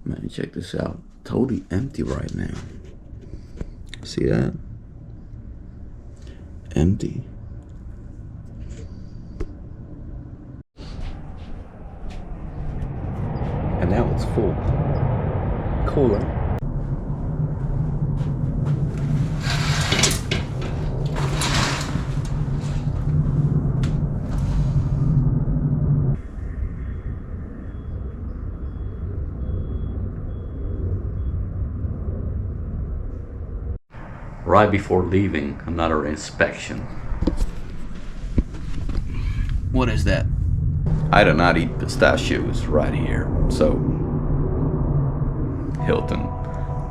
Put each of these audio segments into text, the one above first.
Man, check this out. Totally empty right now. See that? Empty. And now it's full. Cooler. Right before leaving, another inspection. What is that? I do not eat pistachios right here. So, Hilton,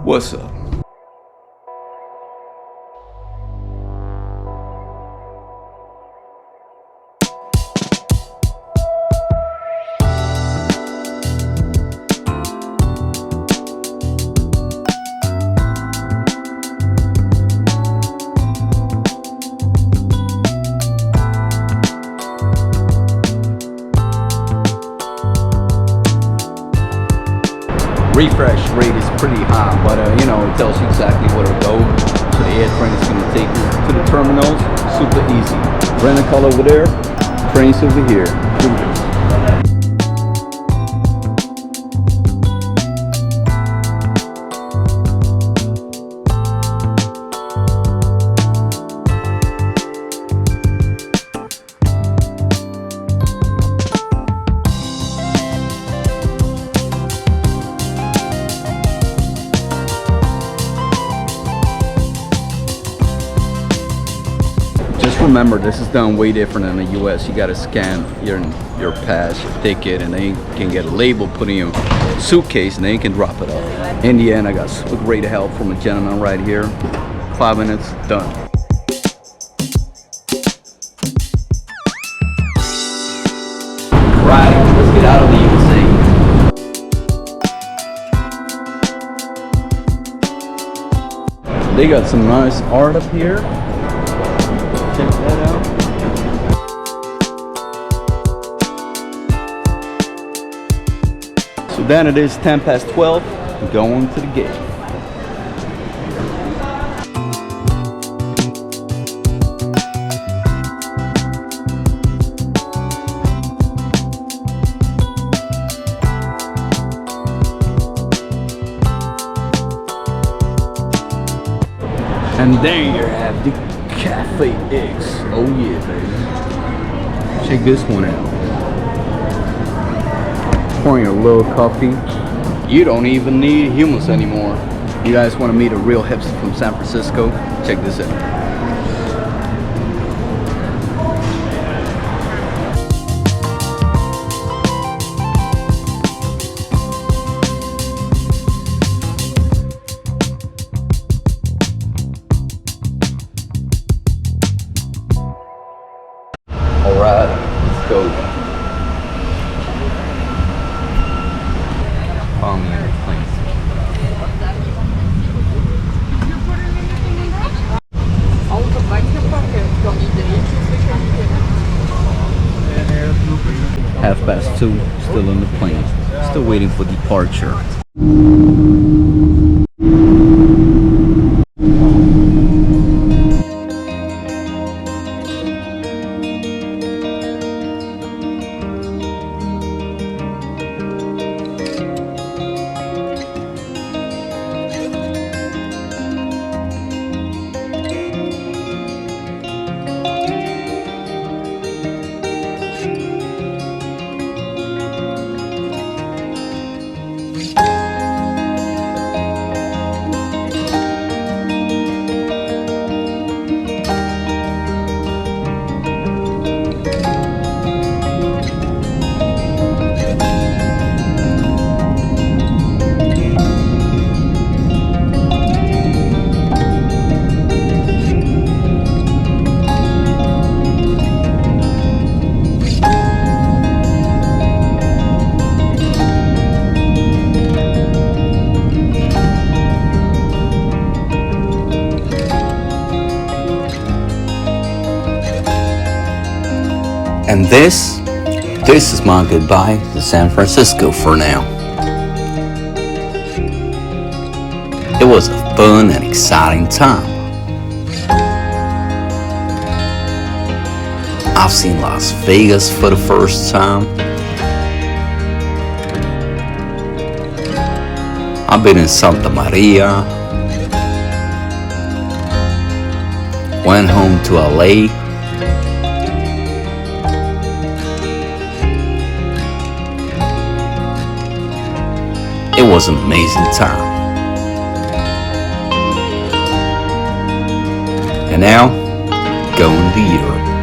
what's up? Refresh rate is pretty high, but you know, it tells you exactly where to go. So the air train is going to take you to the terminals. Super easy. Rent a car over there, trains over here. Do this. Remember, this is done way different than the US. You gotta scan your pass, your ticket, and then you can get a label put in your suitcase, and then you can drop it off. In the end, I got super great help from a gentleman right here. 5 minutes, done. Right, let's get out of the USA. They got some nice art up here. Check that out. So then it is 10 past 12. Going to the gate. And there you have the Cafe X. Oh yeah, baby. Check this one out. Pouring a little coffee. You don't even need hummus anymore. You guys want to meet a real hipster from San Francisco? Check this out. Alright, let's go. Follow me in the plane. Half past 2, still on the plane. Still waiting for departure. And this is my goodbye to San Francisco for now. It was a fun and exciting time. I've seen Las Vegas for the first time. I've been in Santa Maria. Went home to LA. It was an amazing time. And now, going to Europe.